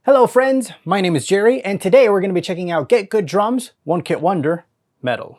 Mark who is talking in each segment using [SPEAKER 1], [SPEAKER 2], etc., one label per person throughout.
[SPEAKER 1] Hello friends, my name is Gerry, and today we're going to be checking out GetGood Drums, One Kit Wonder, Metal.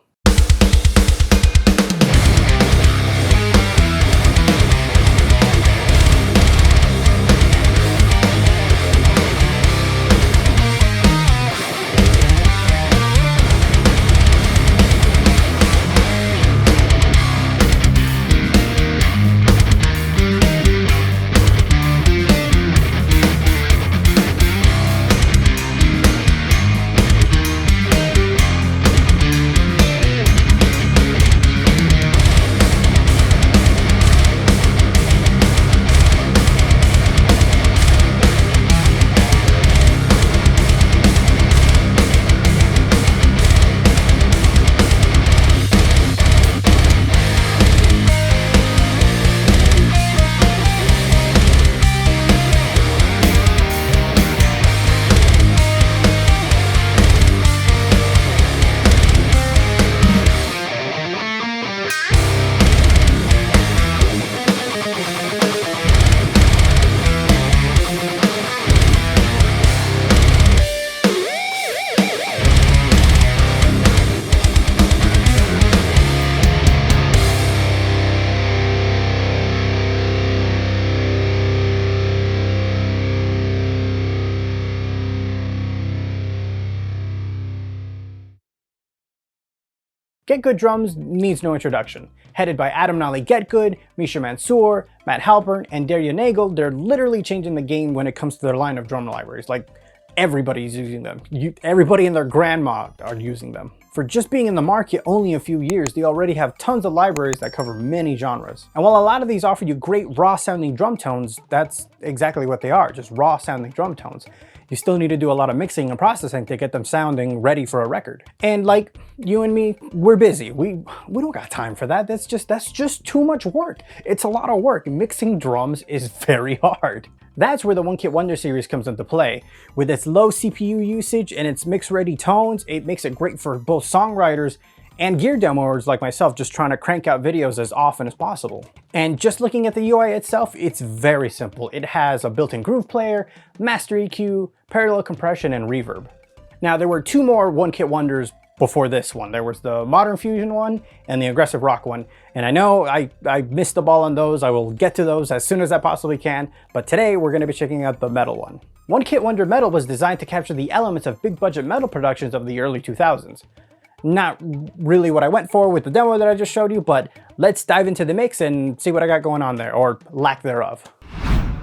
[SPEAKER 1] GetGood Drums needs no introduction. Headed by Adam Nolly GetGood, Misha Mansour, Matt Halpern, and Darya Nagel, they're literally changing the game when it comes to their line of drum libraries. Like, everybody's using them. Everybody and their grandma are using them. For just being in the market only a few years, they already have tons of libraries that cover many genres. And while a lot of these offer you great raw sounding drum tones, that's exactly what they are, just raw sounding drum tones. You still need to do a lot of mixing and processing to get them sounding ready for a record. And like you and me, we're busy. We don't got time for that. That's just too much work. It's a lot of work. Mixing drums is very hard. That's where the One Kit Wonder series comes into play. With its low CPU usage and its mix-ready tones, it makes it great for both songwriters and gear demoers like myself just trying to crank out videos as often as possible. And just looking at the UI itself, it's very simple. It has a built-in groove player, master EQ, parallel compression, and reverb. Now there were two more One Kit Wonders before this one. There was the Modern Fusion one and the Aggressive Rock one. And I know I missed the ball on those. I will get to those as soon as I possibly can. But today we're going to be checking out the Metal one. One Kit Wonder Metal was designed to capture the elements of big budget metal productions of the early 2000s. Not really what I went for with the demo that I just showed you, but let's dive into the mix and see what I got going on there, or lack thereof.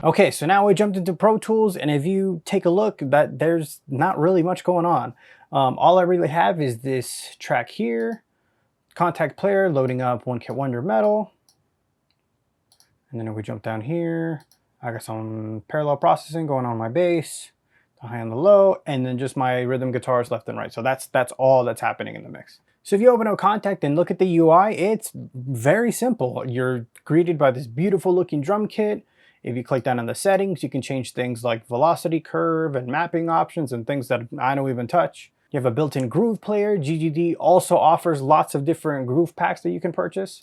[SPEAKER 1] Okay, so now we jumped into Pro Tools, and if you take a look, there's not really much going on. All I really have is this track here, Contact Player, loading up One Kit Wonder Metal. And then if we jump down here, I got some parallel processing going on my bass, the high and the low, and then just my rhythm guitars left and right. So that's all that's happening in the mix. So if you open up Contact and look at the UI, it's very simple. You're greeted by this beautiful looking drum kit. If you click down on the settings, you can change things like velocity curve and mapping options and things that I don't even touch. You have a built-in groove player. GGD also offers lots of different groove packs that you can purchase.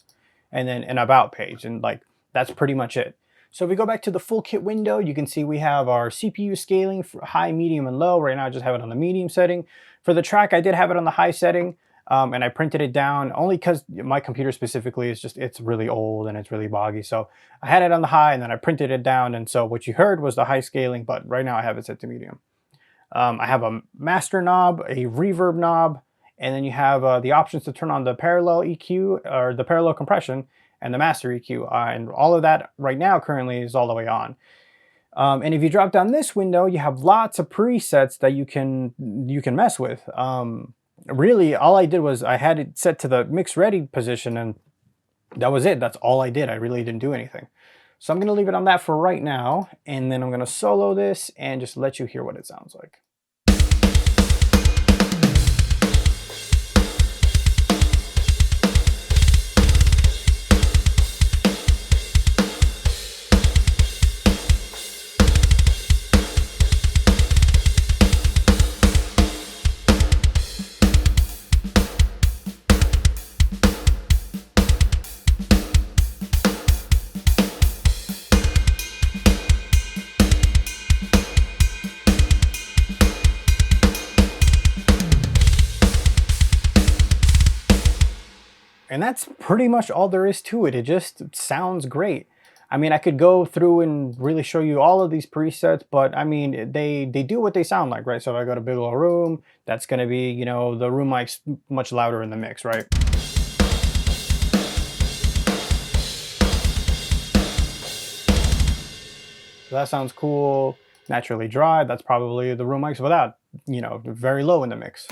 [SPEAKER 1] And then an about page, and like that's pretty much it. So if we go back to the full kit window, you can see we have our CPU scaling for high, medium, and low. Right now I just have it on the medium setting. For the track, I did have it on the high setting, and I printed it down only because my computer specifically is it's really old and it's really boggy. So I had it on the high and then I printed it down, and so what you heard was the high scaling, but right now I have it set to medium. I have a master knob, a reverb knob, and then you have the options to turn on the parallel EQ or the parallel compression and the master EQ, and all of that right now currently is all the way on. And if you drop down this window, you have lots of presets that you can mess with. Really, all I did was I had it set to the mix ready position, and that was it. That's all I did. I really didn't do anything. So I'm going to leave it on that for right now, and then I'm going to solo this and just let you hear what it sounds like. And that's pretty much all there is to it. It just sounds great. I mean, I could go through and really show you all of these presets, but I mean, they do what they sound like, right? So if I go to Bigelow Room, that's gonna be, you know, the room mic's much louder in the mix, right? So that sounds cool. Naturally dry, that's probably the room mics without, you know, very low in the mix.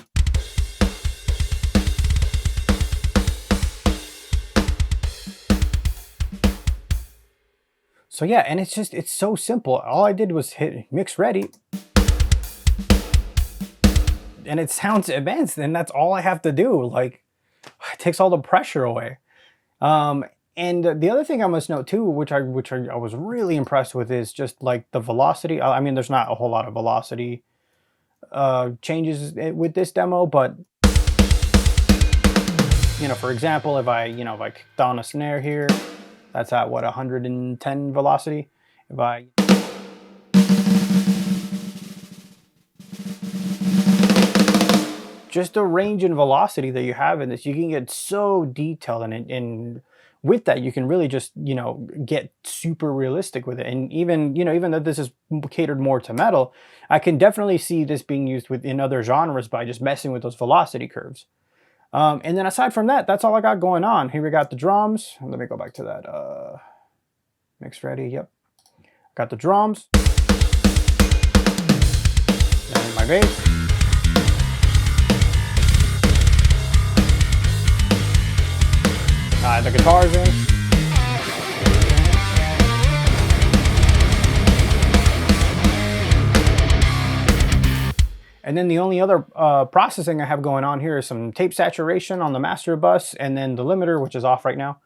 [SPEAKER 1] So yeah, and it's so simple. All I did was hit mix ready. And it sounds advanced, and that's all I have to do. Like, it takes all the pressure away. And the other thing I must note too, which I was really impressed with, is just like the velocity. I mean, there's not a whole lot of velocity changes with this demo, but you know, for example, if I kick down a snare here, that's at what, 110 velocity. If I just the range and velocity that you have in this, you can get so detailed, and with that, you can really just, you know, get super realistic with it. And even, you know, even though this is catered more to metal, I can definitely see this being used within other genres by just messing with those velocity curves. And then aside from that, that's all I got going on. Here we got the drums. Let me go back to that. Mix ready, yep. Got the drums. And my bass. The guitar's in. And then the only other processing I have going on here is some tape saturation on the master bus, and then the limiter, which is off right now.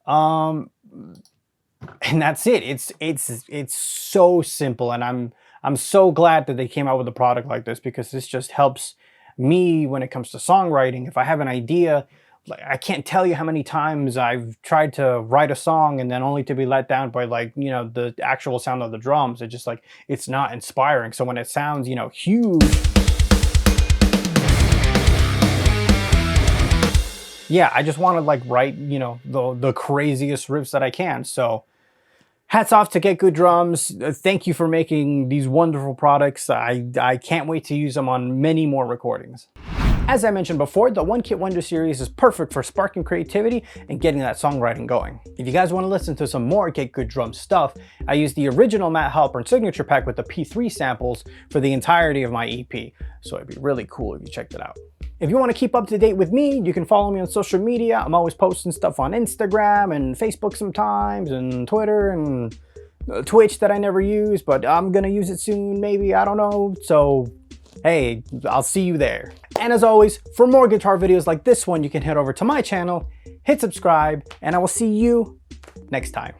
[SPEAKER 1] And that's it. It's so simple, and I'm so glad that they came out with a product like this, because this just helps me when it comes to songwriting. If I have an idea, like, I can't tell you how many times I've tried to write a song and then only to be let down by, like, you know, the actual sound of the drums. It's just like, it's not inspiring. So when it sounds, you know, huge, yeah, I just want to like write, you know, the craziest riffs that I can. So hats off to GetGood Drums. Thank you for making these wonderful products. I can't wait to use them on many more recordings. As I mentioned before, the One Kit Wonder series is perfect for sparking creativity and getting that songwriting going. If you guys want to listen to some more GetGood Drums stuff, I used the original Matt Halpern signature pack with the P3 samples for the entirety of my EP, so it'd be really cool if you checked it out. If you want to keep up to date with me, you can follow me on social media. I'm always posting stuff on Instagram and Facebook sometimes, and Twitter and Twitch that I never use, but I'm gonna use it soon, maybe, I don't know. So hey, I'll see you there. And as always, for more guitar videos like this one, you can head over to my channel, hit subscribe, and I will see you next time.